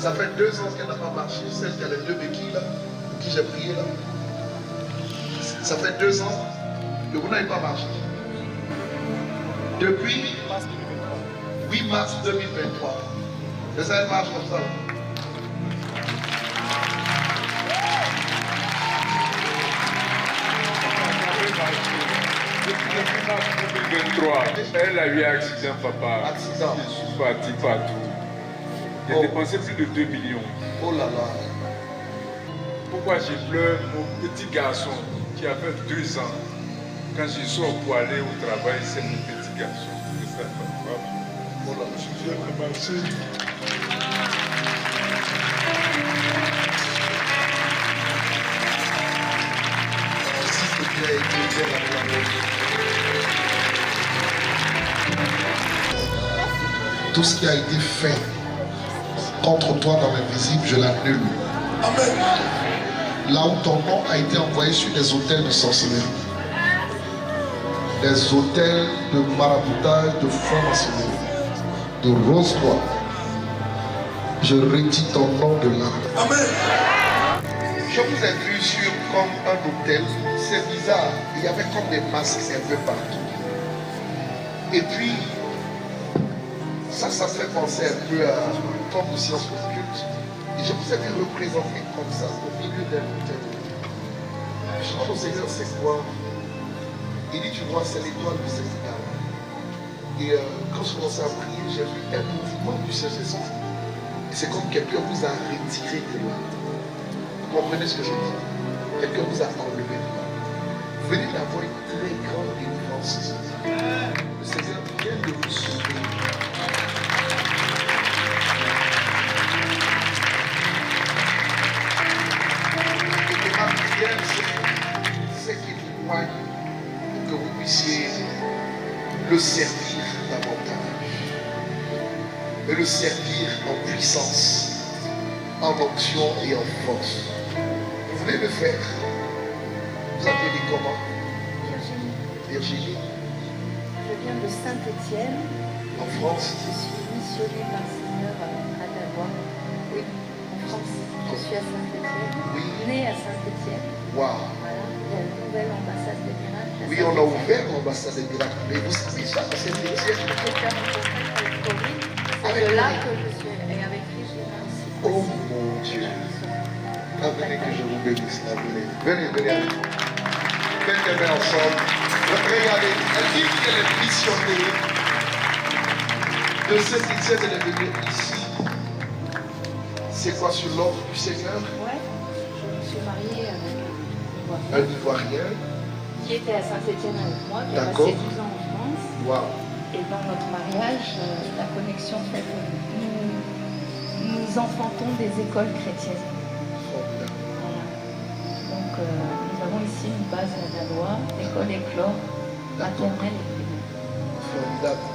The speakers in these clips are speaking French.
Ça fait 2 ans qu'elle n'a pas marché, celle qui a les 2 béquilles là, pour qui j'ai prié là. Ça fait 2 ans que vous n'avez pas marché. Depuis 8 mars 2023. C'est ça, elle marche comme ça. Depuis mars 2023, elle a eu un accident, papa. Accident. Je suis parti partout. J'ai dépensé plus de 2 millions. Oh là là. Pourquoi je pleure? Mon petit garçon qui a fait 2 ans, quand je sors pour aller au travail, c'est mon petit garçon. C'est ça, papa. Oh là là. Je viens de marcher. Tout ce qui a été fait contre toi dans l'invisible, je l'annule. Amen. Là où ton nom a été envoyé sur des hôtels de sorcellerie, des hôtels de maraboutage, de franc-maçonnerie, de rose-bois, je retire ton nom de là. Amen. Je vous ai vu sur comme un hôtel, c'est bizarre, il y avait comme des masques un peu partout. Et puis, ça fait penser un peu à une forme de science occulte. Et je vous ai vu représenter comme ça, au milieu d'un hôtel. Je demande au Seigneur, c'est quoi? Il dit, tu vois, c'est l'étoile du Sénégal. Et quand je commençais à prier, j'ai vu un mouvement du Saint-Esprit. Et c'est comme quelqu'un vous a retiré de là. Vous comprenez ce que je dis? Quelqu'un vous a enlevé de là. Vous venez d'avoir une très grande délivrance. Le Seigneur vient de vous sauver. Et ma prière, c'est qu'il vous voie pour que vous puissiez le servir davantage. Et le servir en puissance, en onction et en force. Vous voulez le faire? Vous appelez comment? Virginie. Virginie. Je viens de Saint-Étienne. En France. Je suis missionnée par le Seigneur à Davois. Oui, en France. Je suis à Saint-Étienne. Oui. Née à Saint-Étienne. Waouh. Voilà. Il y a une nouvelle ambassade des miracles. Oui, on a ouvert l'ambassade des miracles. Mais vous savez ça, c'est une deuxième. J'ai fait mon contact avec Corinne. C'est Avec de là Corinne. que je suis. Et avec Regina aussi. Oh mon Dieu. Venez que je vous bénisse. Venez, venez, venez. Faites les mains ensemble. Regardez, elle dit qu'elle est missionnée de cette étienne, elle est venue ici. C'est quoi sur l'ordre du Seigneur? Ouais. Je me suis mariée avec Un Ivoirien. qui était à Saint-Étienne avec moi, qui a D'accord. passé 12 ans en France. Waouh. Et dans notre mariage, la connexion fait que nous enfantons des écoles chrétiennes. Formidable. Voilà. Donc nous avons ici une base à Dalois, école éclore, maternelle et primaire. Formidable.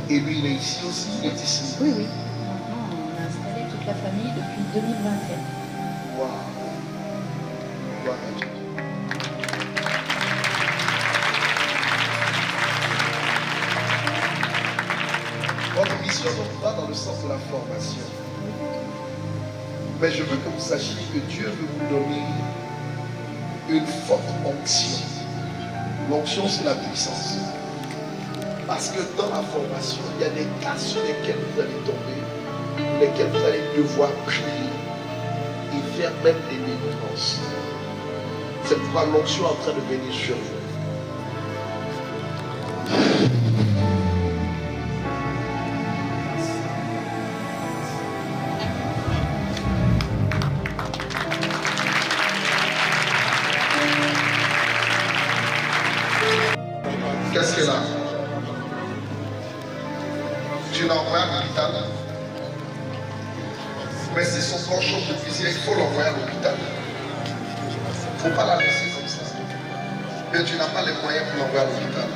Et lui, il est ici aussi, il est ici. Oui, oui. Maintenant, on a installé toute la famille depuis 2021. Waouh. Gloire à Dieu. Votre mission ne va pas dans le sens de la formation. Mais je veux que vous sachiez que Dieu veut vous donner une forte onction. L'onction, c'est la puissance. Parce que dans la formation, il y a des cas sur lesquels vous allez tomber, lesquels vous allez devoir prier et faire même des délivrances. C'est pourquoi l'onction est en train de venir sur vous. Qu'est-ce qu'elle a? Tu l'envoies à l'hôpital. Mais si son corps chauffe depuis hier, il faut l'envoyer à l'hôpital. Il ne faut pas la laisser comme ça. Mais tu n'as pas les moyens pour l'envoyer à l'hôpital.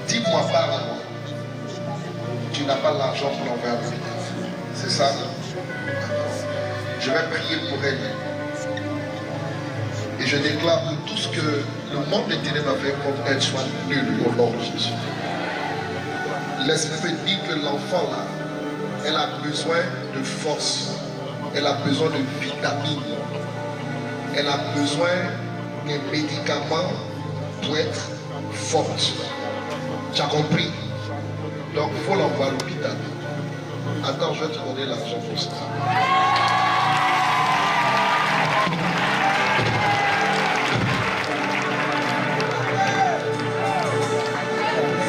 Dis-moi, parle-moi. Tu n'as pas l'argent pour l'envoyer à l'hôpital. C'est ça? Je vais prier pour elle. Et je déclare que tout ce que le monde des ténèbres a fait contre elle soit nul au nom de Jésus. L'esprit me dit que l'enfant là Elle a besoin de force. Elle a besoin de vitamines. Elle a besoin des médicaments pour être forte. Tu as compris? Donc il faut l'envoyer à l'hôpital. Attends, je vais te donner l'argent pour ça.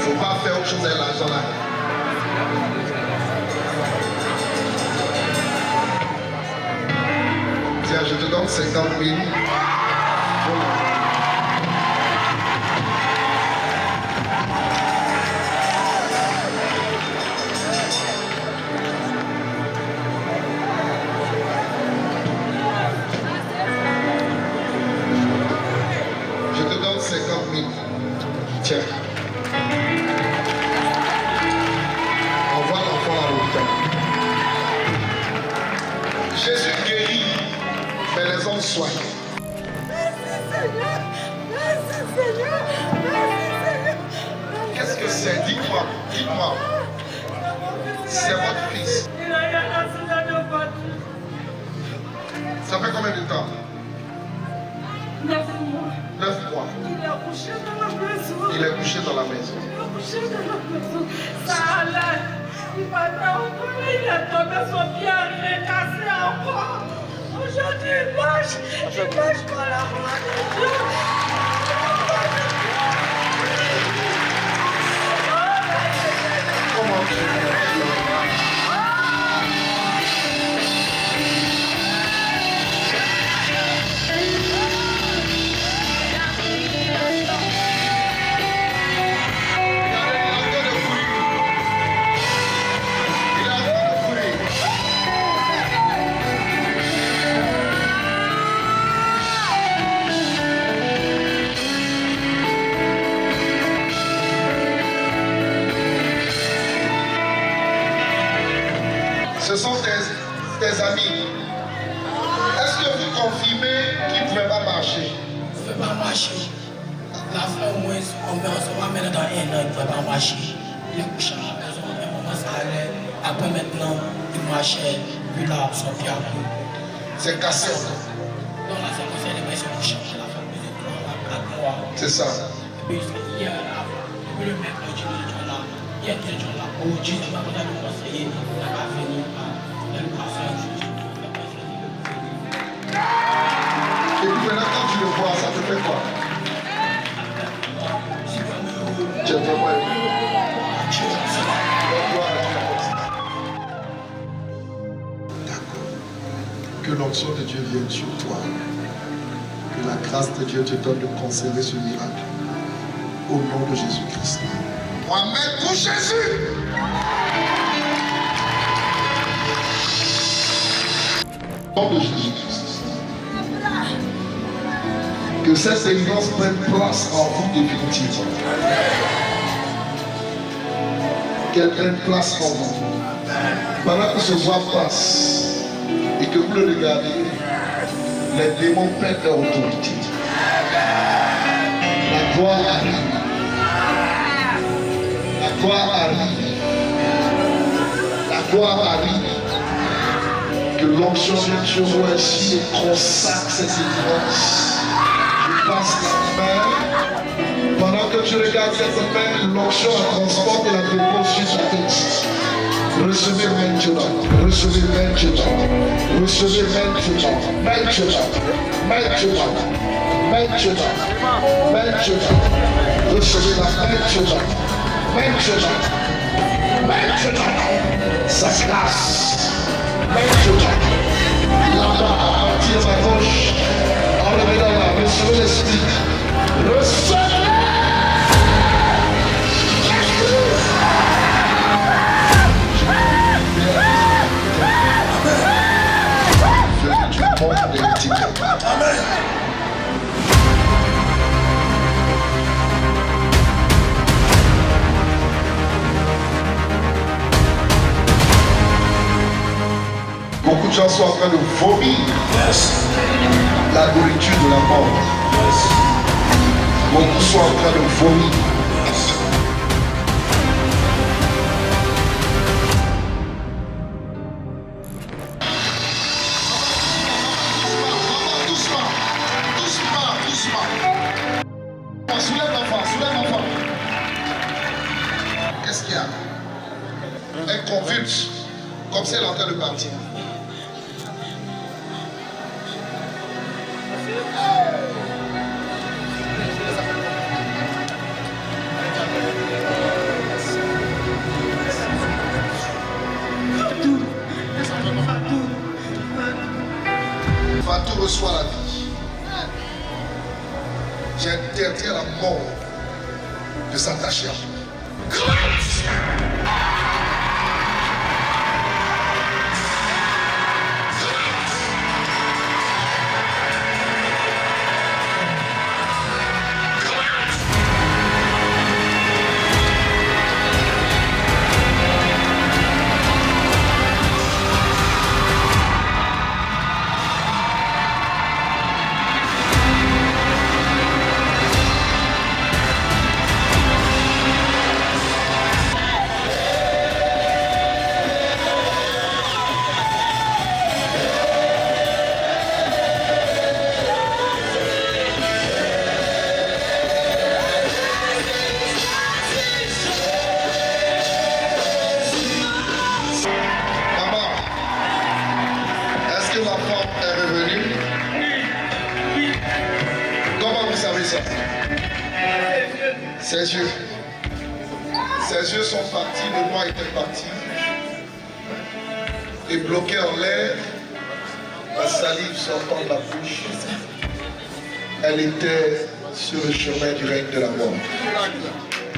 Faut pas faire autre chose avec l'argent là. Tiens, je te donne 50 000. Je te donne 50 000. Tiens. Envoie l'enfant à l'hôpital. Jésus guérit, mais les hommes soignent. Merci Seigneur. Merci Seigneur. Merci Seigneur. Qu'est-ce que c'est? Dites-moi, dites-moi. C'est votre fils. Il a eu un accident de voiture. Ça fait combien de temps? 9 mois. 9 mois. Il est couché dans la maison. Il est couché dans la maison. Il est couché dans la maison. Ça allait. Il m'a entendu. Il est tombé, son pied il est cassé encore. Aujourd'hui, il marche par la voie de Dieu. Comment tu Ce sont tes amis. Est-ce que vous confirmez qu'ils ne pouvaient pas marcher? Il ne pouvait pas marcher. La fin, au moins, on se voit maintenant dans 1 an, il ne pouvait pas marcher. Il est couché à la maison, à un moment ça allait. Après maintenant, il marchait, puis là, son pied a pris. C'est cassé encore. Donc là, ça concerne les mains, ils sont couchés à la fin, plus de 4 mois. C'est ça. Et puis, hier, depuis le mercredi, nous étions là. Hier, nous étions là. Aujourd'hui, je vais vous conseiller, on va venir à l'éducation. Et puis maintenant, quand tu le vois, ça te fait quoi? Tu es vraiment heureux. D'accord. Que l'onction de Dieu vienne sur toi. Que la grâce de Dieu te donne de conserver ce miracle. Au nom de Jésus-Christ. Moi-même pour Jésus. Au nom de Jésus-Christ. Que cette délivrance prenne place en vous définitivement. Qu'elle prenne place en vous. Pendant que ce voix passe et que vous le regardez, les démons perdent leur autorité. La gloire arrive. La gloire arrive. La gloire arrive. Que l'onction vienne sur vous ainsi et consacre cette délivrance. Passe la main. Pendant que tu regardes cette main, l'onction la transporte et la dépose sur ta tête. Recevez maintenant, recevez maintenant, recevez maintenant, maintenant, maintenant, maintenant, maintenant. Recevez la maintenant, maintenant, maintenant. Sa grâce, maintenant. Là-bas, à partir de ma gauche. Enlevez-la là, recevez l'esprit. Recevez! Venez du monde de l'éthique. Amen. Beaucoup de gens sont en train de vomir. Yes. La nourriture de la mort. Yes. Beaucoup sont en train de vomir. Yes. Elle convulse, comme si elle est en train de partir. Fatou reçoit la vie. J'interdis à la mort de s'attacher à vous. Ses yeux sont partis, le noir était parti. Et bloqué en l'air, la salive sortant de la bouche. Elle était sur le chemin du règne de la mort.